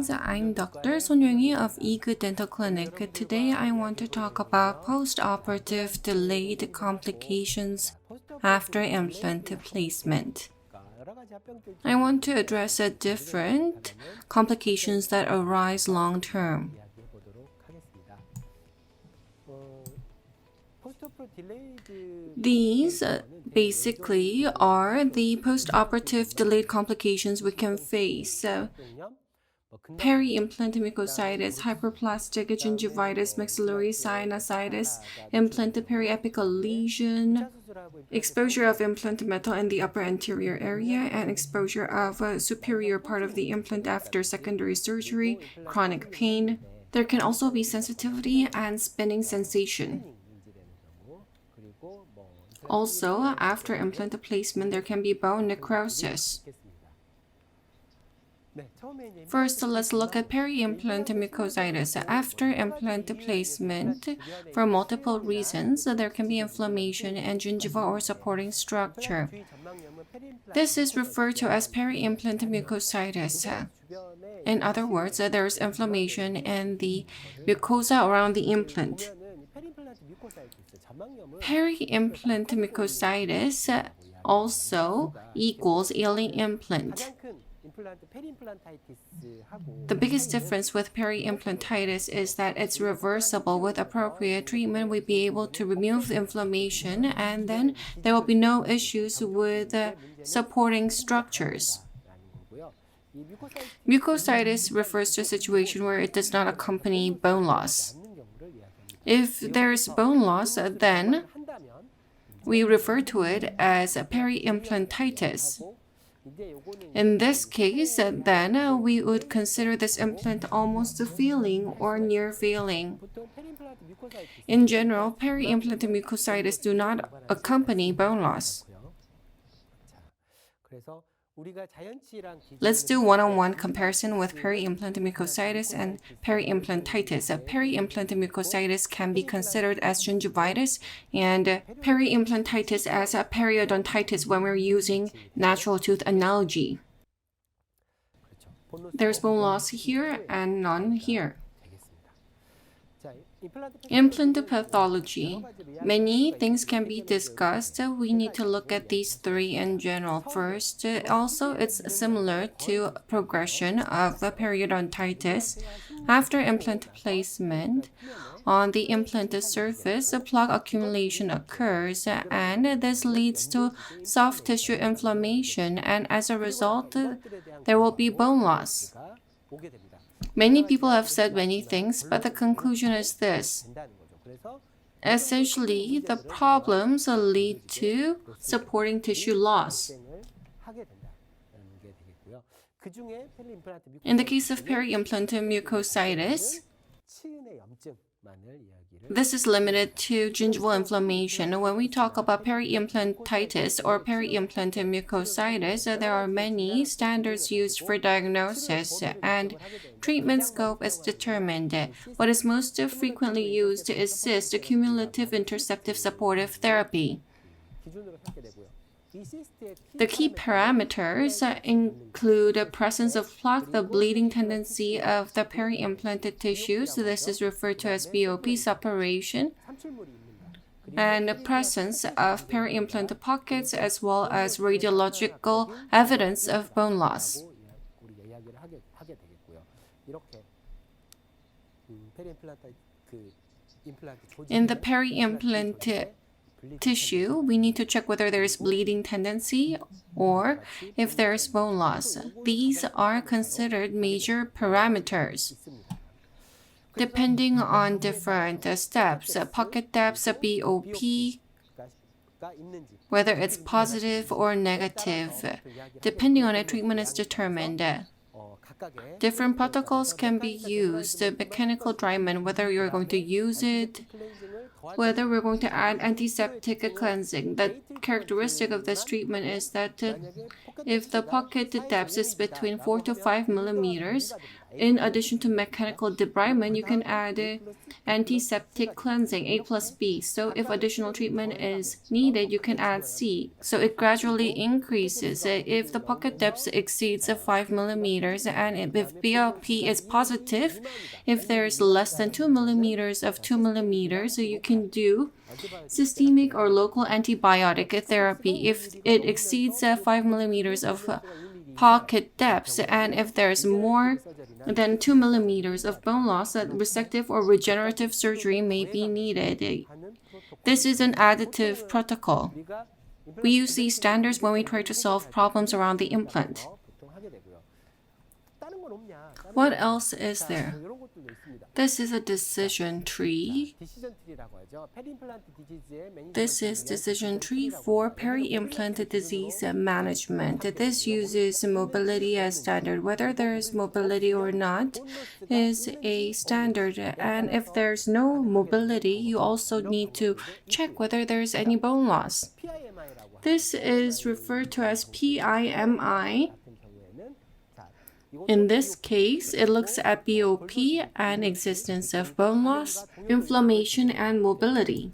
Greetings, I'm Dr. Sonyoung of Egood Dental Clinic. Today I want to talk about post-operative delayed complications after implant placement. I want to address different complications that arise long-term. These basically are the post-operative delayed complications we can face. Peri-implant mucositis, hyperplastic gingivitis, maxillary sinusitis, implant periapical lesion, exposure of implant metal in the upper anterior area, and exposure of a superior part of the implant after secondary surgery, chronic pain. There can also be sensitivity and spinning sensation. Also, after implant placement, there can be bone necrosis. First, let's look at peri-implant mucositis. After implant placement, for multiple reasons, there can be inflammation in gingiva or supporting structure. This is referred to as peri-implant mucositis. In other words, there is inflammation in the mucosa around the implant. Peri-implant mucositis also equals ailing implant. The biggest difference with peri-implantitis is that it's reversible. With appropriate treatment, we'll be able to remove the inflammation, and then there will be no issues with supporting structures. Mucositis refers to a situation where it does not accompany bone loss. If there's bone loss, then we refer to it as peri-implantitis. In this case, then we would consider this implant almost failing or near failing. In general, peri-implant mucositis do not accompany bone loss. Let's do one-on-one comparison with peri-implant mucositis and peri-implantitis. Peri-implant mucositis can be considered as gingivitis and peri-implantitis as a periodontitis when we're using natural tooth analogy. There's bone loss here and none here. Implant pathology. Many things can be discussed. We need to look at these three in general. First, also it's similar to progression of periodontitis. After implant placement, on the implant surface, plaque accumulation occurs, and this leads to soft tissue inflammation, and as a result, there will be bone loss. Many people have said many things, but the conclusion is this. Essentially, the problems lead to supporting tissue loss. In the case of peri-implant mucositis, this is limited to gingival inflammation. When we talk about peri-implantitis or peri-implant mucositis, there are many standards used for diagnosis, and treatment scope is determined. What is most frequently used is CIST, cumulative interceptive supportive therapy. The key parameters include the presence of plaque, the bleeding tendency of the peri-implanted tissues, this is referred to as BOP separation, and the presence of peri-implant pockets as well as radiological evidence of bone loss. In the peri-implant tissue, we need to check whether there is bleeding tendency or if there is bone loss. These are considered major parameters. Depending on different steps, pocket depth, BOP, whether it's positive or negative, depending on it, treatment is determined. Different protocols can be used. Mechanical dryman, whether you're going to use it, whether we're going to add antiseptic cleansing. The characteristic of this treatment is that if the pocket depth is between 4 to 5 millimeters, In addition to mechanical debridement, you can add antiseptic cleansing, A plus B. So if additional treatment is needed, you can add C. So it gradually increases if the pocket depth exceeds 5 millimeters, and if BLP is positive, if there's less than 2 millimeters of 2 millimeters, so you can do systemic or local antibiotic therapy. If it exceeds 5 millimeters of pocket depth, and if there's more than 2 millimeters of bone loss, resective or regenerative surgery may be needed. This is an additive protocol. We use these standards when we try to solve problems around the implant. What else is there? This is a decision tree. This is decision tree for peri-implant disease management. This uses mobility as standard. Whether there is mobility or not is a standard. And if there's no mobility, you also need to check whether there's any bone loss. This is referred to as PIMI. In this case, it looks at BOP and existence of bone loss, inflammation, and mobility.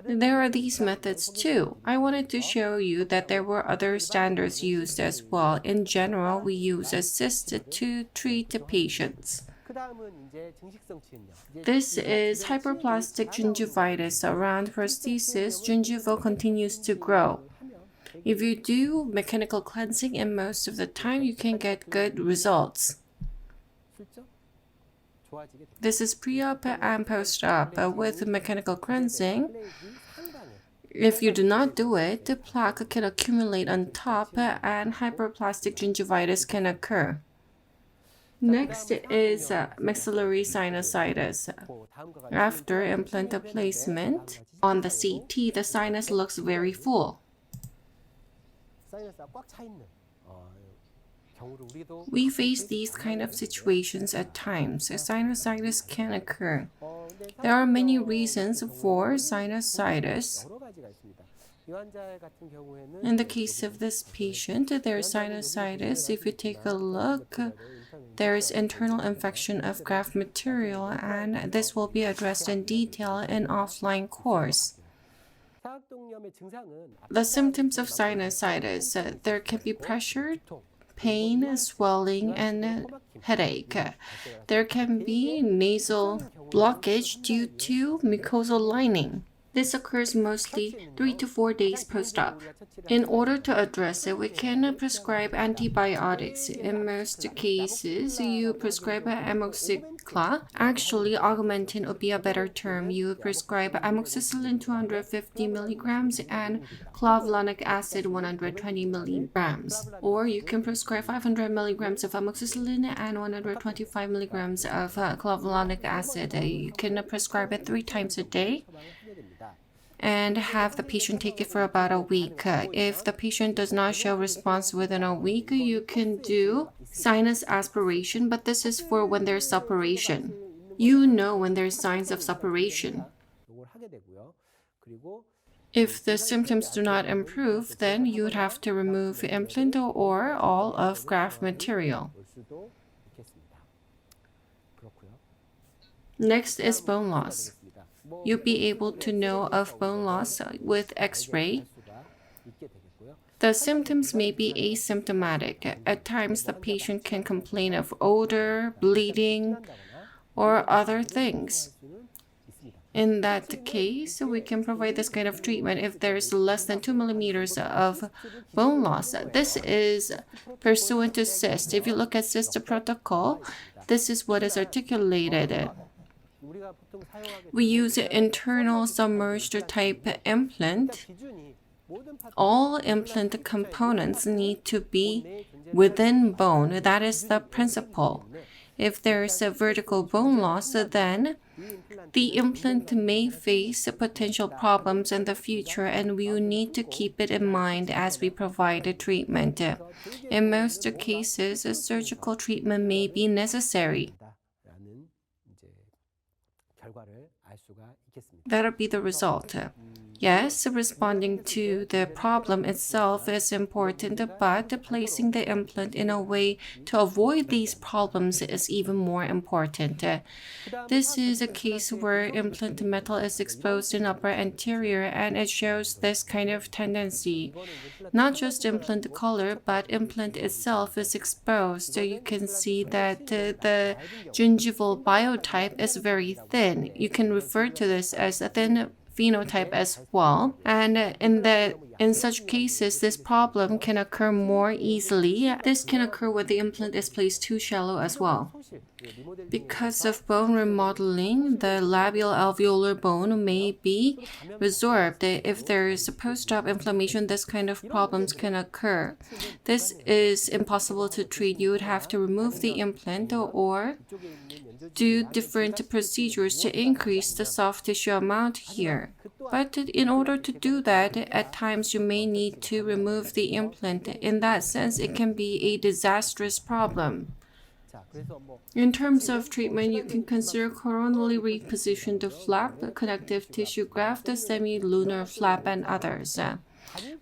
There are these methods too. I wanted to show you that there were other standards used as well. In general, we use ASSIST to treat patients. This is hyperplastic gingivitis. Around prosthesis, gingiva continues to grow. If you do mechanical cleansing, and most of the time you can get good results. This is pre-op and post-op. With mechanical cleansing, if you do not do it, the plaque can accumulate on top and hyperplastic gingivitis can occur. Next is maxillary sinusitis. After implant placement, on the CT, the sinus looks very full. We face these kind of situations at times. Sinusitis can occur. There are many reasons for sinusitis. In the case of this patient, there is sinusitis. If you take a look, there is internal infection of graft material, and this will be addressed in detail in offline course. The symptoms of sinusitis, there can be pressure, pain, swelling, and headache. There can be nasal blockage due to mucosal lining. This occurs mostly 3 to 4 days post-op. In order to address it, we can prescribe antibiotics. In most cases, you prescribe amoxicillin. Actually, augmentin would be a better term. You prescribe amoxicillin 250 milligrams and clavulanic acid 120 milligrams. Or you can prescribe 500 milligrams of amoxicillin and 125 milligrams of clavulanic acid. You can prescribe it 3 times a day and have the patient take it for about a week. If the patient does not show response within a week, you can do sinus aspiration, but this is for when there's suppuration. You know when there's signs of suppuration. If the symptoms do not improve, then you would have to remove implant or all of graft material. Next is bone loss. You'll be able to know of bone loss with X-ray. The symptoms may be asymptomatic. At times, the patient can complain of odor, bleeding, or other things. In that case, we can provide this kind of treatment if there is less than 2 millimeters of bone loss. This is pursuant to CIST. If you look at CIST protocol, this is what is articulated. We use internal submerged type implant. All implant components need to be within bone. That is the principle. If there is a vertical bone loss, then the implant may face potential problems in the future, and we will need to keep it in mind as we provide a treatment. In most cases, a surgical treatment may be necessary. That'll be the result. Yes, responding to the problem itself is important, but placing the implant in a way to avoid these problems is even more important. This is a case where implant metal is exposed in upper anterior, and it shows this kind of tendency. Not just implant color, but implant itself is exposed. So you can see that the gingival biotype is very thin. You can refer to this as a thin phenotype as well. And in such cases, this problem can occur more easily. This can occur when the implant is placed too shallow as well. Because of bone remodeling, the labial alveolar bone may be resorbed. If there is a post-op inflammation, this kind of problems can occur. This is impossible to treat. You would have to remove the implant or do different procedures to increase the soft tissue amount here. But in order to do that, at times you may need to remove the implant. In that sense, it can be a disastrous problem. In terms of treatment, you can consider coronally repositioned flap, connective tissue graft, semi-lunar flap, and others.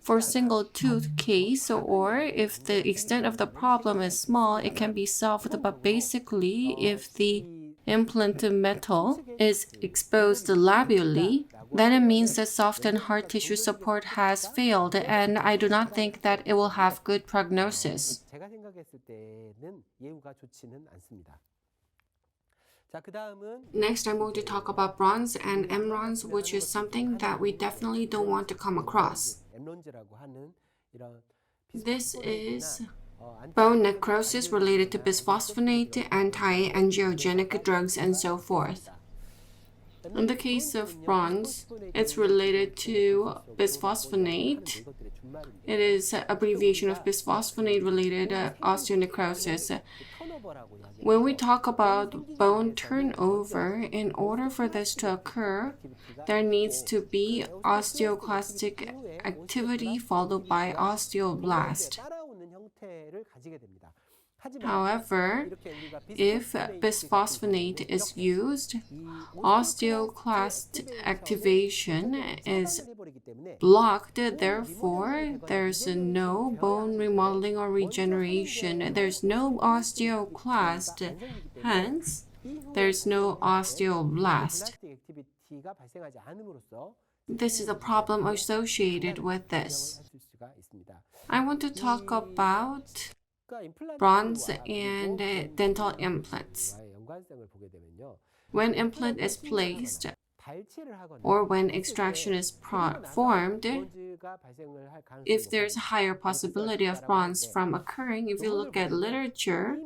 For single tooth case, or if the extent of the problem is small, it can be solved, but basically if the implant metal is exposed labially, then it means that soft and hard tissue support has failed, and I do not think that it will have good prognosis. Next, I'm going to talk about bronze and emrons, which is something that we definitely don't want to come across. This is bone necrosis related to bisphosphonate, anti-angiogenic drugs, and so forth. In the case of bronze, it's related to bisphosphonate. It is an abbreviation of bisphosphonate-related osteonecrosis. When we talk about bone turnover, in order for this to occur, there needs to be osteoclastic activity followed by osteoblast. However, if bisphosphonate is used, osteoclast activation is blocked. Therefore, there's no bone remodeling or regeneration. There's no osteoclast. Hence, there's no osteoblast. This is a problem associated with this. I want to talk about bronze and dental implants. When implant is placed or when extraction is performed, if there's a higher possibility of bronze from occurring, if you look at literature,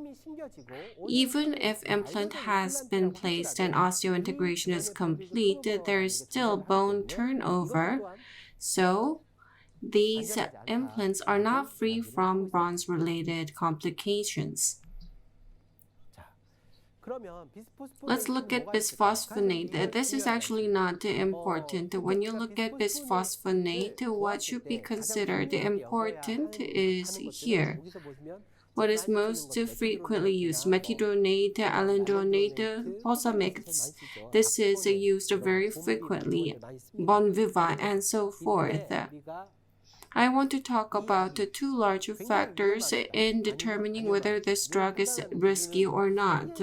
even if implant has been placed and osseointegration is complete, there is still bone turnover. So these implants are not free from bronze-related complications. Let's look at bisphosphonate. This is actually not important. When you look at bisphosphonate, what should be considered important is here. What is most frequently used? Metidronate, alendronate, Posamix. This is used very frequently. Bonviva, and so forth. I want to talk about the two large factors in determining whether this drug is risky or not.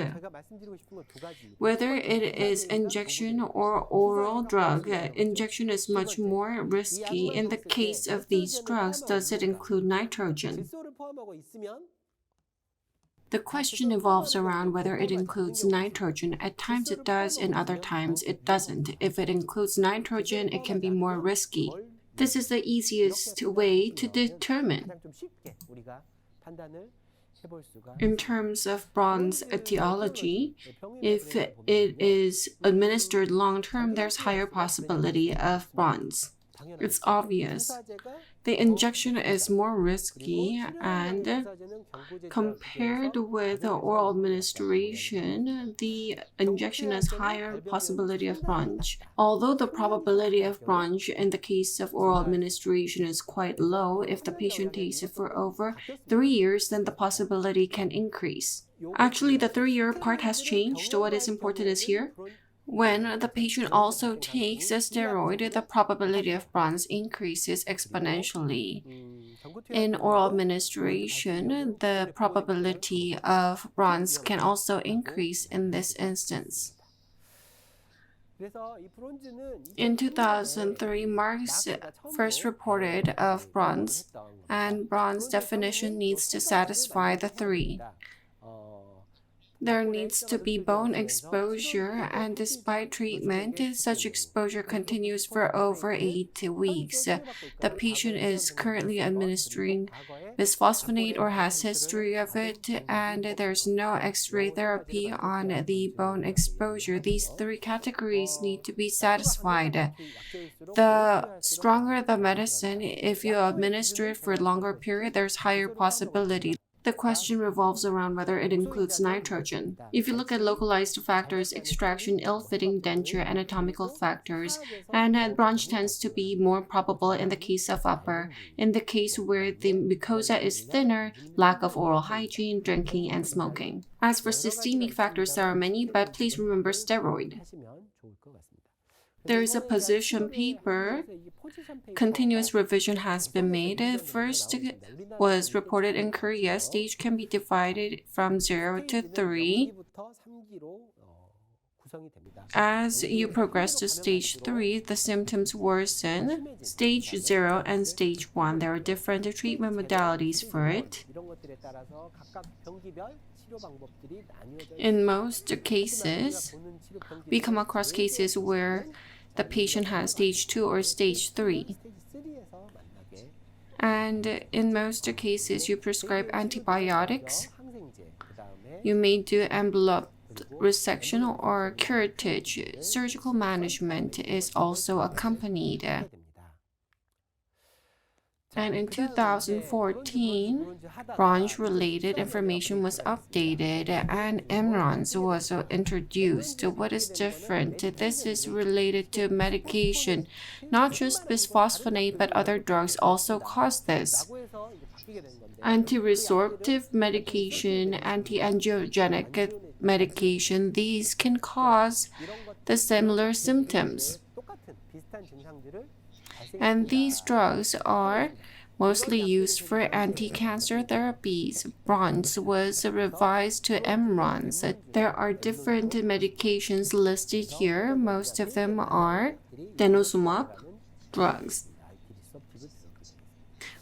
Whether it is injection or oral drug, injection is much more risky. In the case of these drugs, does it include nitrogen? The question evolves around whether it includes nitrogen. At times it does, and other times it doesn't. If it includes nitrogen, it can be more risky. This is the easiest way to determine. In terms of bronze etiology, if it is administered long-term, there's higher possibility of bronze. It's obvious. The injection is more risky, and compared with oral administration, the injection has higher possibility of bronze. Although the probability of bronze in the case of oral administration is quite low, if the patient takes it for over 3 years, then the possibility can increase. Actually, the 3-year part has changed. What is important is here. When the patient also takes a steroid, the probability of bronze increases exponentially. In oral administration, the probability of bronze can also increase in this instance. In 2003, Marx first reported of bronze, and bronze definition needs to satisfy the three. There needs to be bone exposure, and despite treatment, such exposure continues for over 8 weeks. The patient is currently administering bisphosphonate or has history of it, and there's no X-ray therapy on the bone exposure. These three categories need to be satisfied. The stronger the medicine, if you administer it for a longer period, there's higher possibility. The question revolves around whether it includes nitrogen. If you look at localized factors, extraction, ill-fitting denture, anatomical factors, and bronze tends to be more probable in the case of upper. In the case where the mucosa is thinner, lack of oral hygiene, drinking, and smoking. As for systemic factors, there are many, but please remember steroid. There is a position paper. Continuous revision has been made. First was reported in Korea. Stage can be divided from 0 to 3. As you progress to stage 3, the symptoms worsen. Stage 0 and stage 1, there are different treatment modalities for it. In most cases, we come across cases where the patient has stage 2 or stage 3. And in most cases, you prescribe antibiotics. You may do envelope resection or curettage. Surgical management is also accompanied. And in 2014, bronze-related information was updated and MRONS was introduced. What is different? This is related to medication. Not just bisphosphonate, but other drugs also cause this. Anti-resorptive medication, anti-angiogenic medication, these can cause the similar symptoms. And these drugs are mostly used for anti-cancer therapies. Bronze was revised to MRONS. There are different medications listed here. Most of them are denosumab drugs.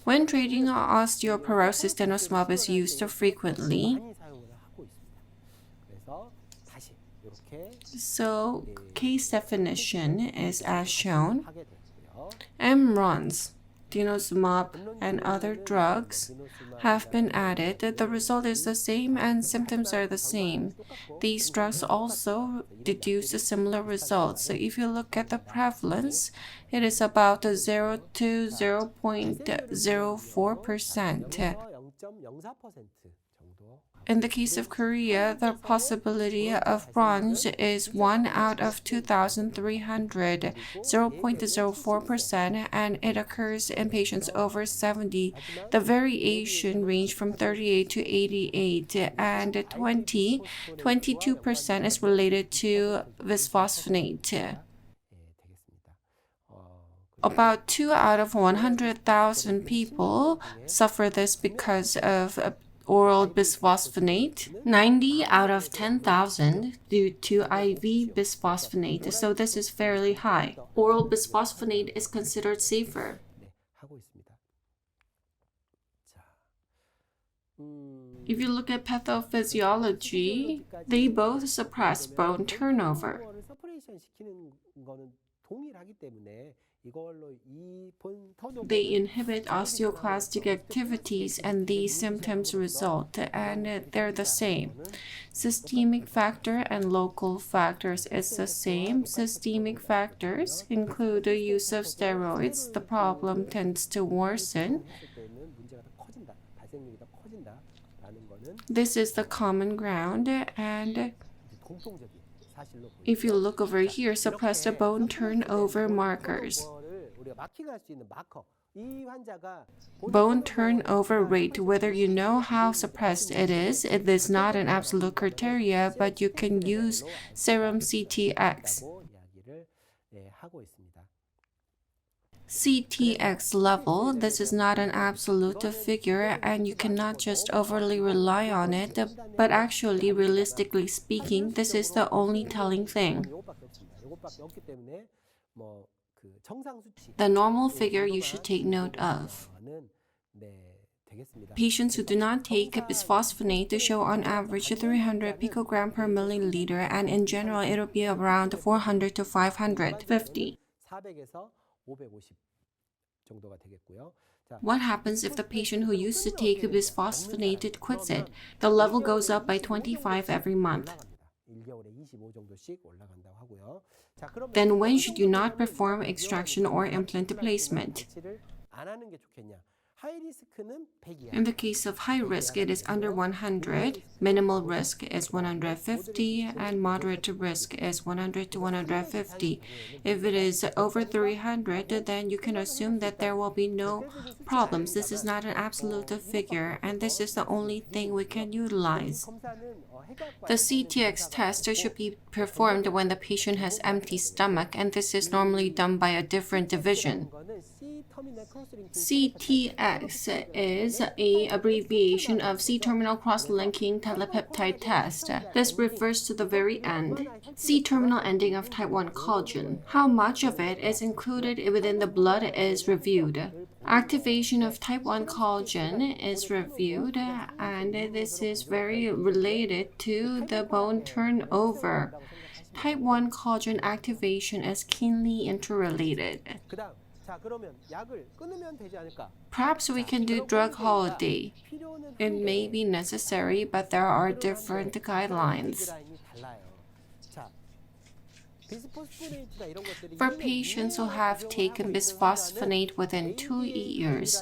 When treating osteoporosis, denosumab is used frequently. So, case definition is as shown. MRONS, denosumab, and other drugs have been added. The result is the same and symptoms are the same. These drugs also deduce similar results. So if you look at the prevalence, it is about 0 to 0.04%. In the case of Korea, the possibility of bronze is 1 out of 2,300, 0.04%, and it occurs in patients over 70. The variation range from 38 to 88, and 22% is related to bisphosphonate. About 2 out of 100,000 people suffer this because of oral bisphosphonate, 90 out of 10,000 due to IV bisphosphonate, so this is fairly high. Oral bisphosphonate is considered safer. If you look at pathophysiology, they both suppress bone turnover. They inhibit osteoclastic activities and these symptoms result, and they're the same. Systemic factor and local factors is the same. Systemic factors include the use of steroids. The problem tends to worsen. This is the common ground, and if you look over here, suppressed bone turnover markers. Bone turnover rate, whether you know how suppressed it is not an absolute criteria, but you can use serum CTX. CTX level, this is not an absolute figure and you cannot just overly rely on it, but actually, realistically speaking, this is the only telling thing. The normal figure you should take note of. Patients who do not take bisphosphonate show on average 300 picogram per milliliter, and in general it will be around 400 to 550. What happens if the patient who used to take bisphosphonate quits it? The level goes up by 25 every month. Then when should you not perform extraction or implant placement? In the case of high risk, it is under 100, minimal risk is 150, and moderate risk is 100 to 150. If it is over 300, then you can assume that there will be no problems. This is not an absolute figure, and this is the only thing we can utilize. The CTX test should be performed when the patient has empty stomach, and this is normally done by a different division. CTX is an abbreviation of C-terminal cross-linking telepeptide test. This refers to the very end, C-terminal ending of type 1 collagen. How much of it is included within the blood is reviewed. Activation of type 1 collagen is reviewed, and this is very related to the bone turnover. Type 1 collagen activation is keenly interrelated. Perhaps we can do drug holiday. It may be necessary, but there are different guidelines. For patients who have taken bisphosphonate within 2 years,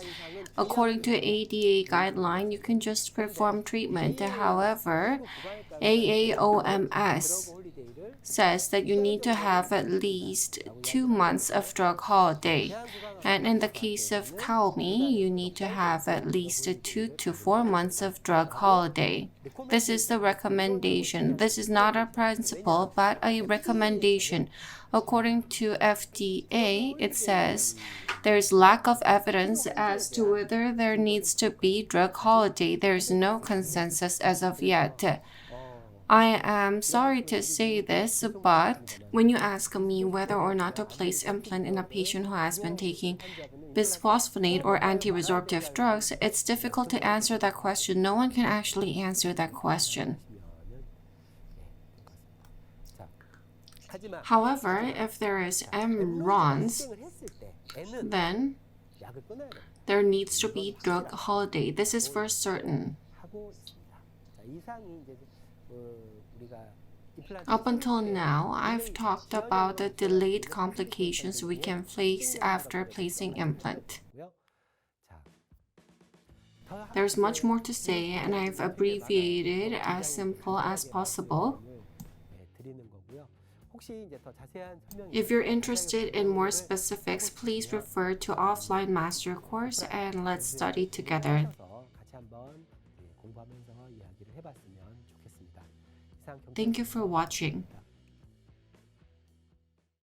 according to ADA guideline, you can just perform treatment. However, AAOMS says that you need to have at least 2 months of drug holiday. And in the case of Kaomi, you need to have at least 2 to 4 months of drug holiday. This is the recommendation. This is not a principle, but a recommendation. According to FDA, it says there is lack of evidence as to whether there needs to be drug holiday. There is no consensus as of yet. I am sorry to say this, but when you ask me whether or not to place implant in a patient who has been taking bisphosphonate or anti-resorptive drugs, it's difficult to answer that question. No one can actually answer that question. However, if there is MRONs, then there needs to be drug holiday. This is for certain. Up until now, I've talked about the delayed complications we can face after placing implant. There's much more to say, and I've abbreviated as simple as possible. If you're interested in more specifics, please refer to offline master course and let's study together. Thank you for watching.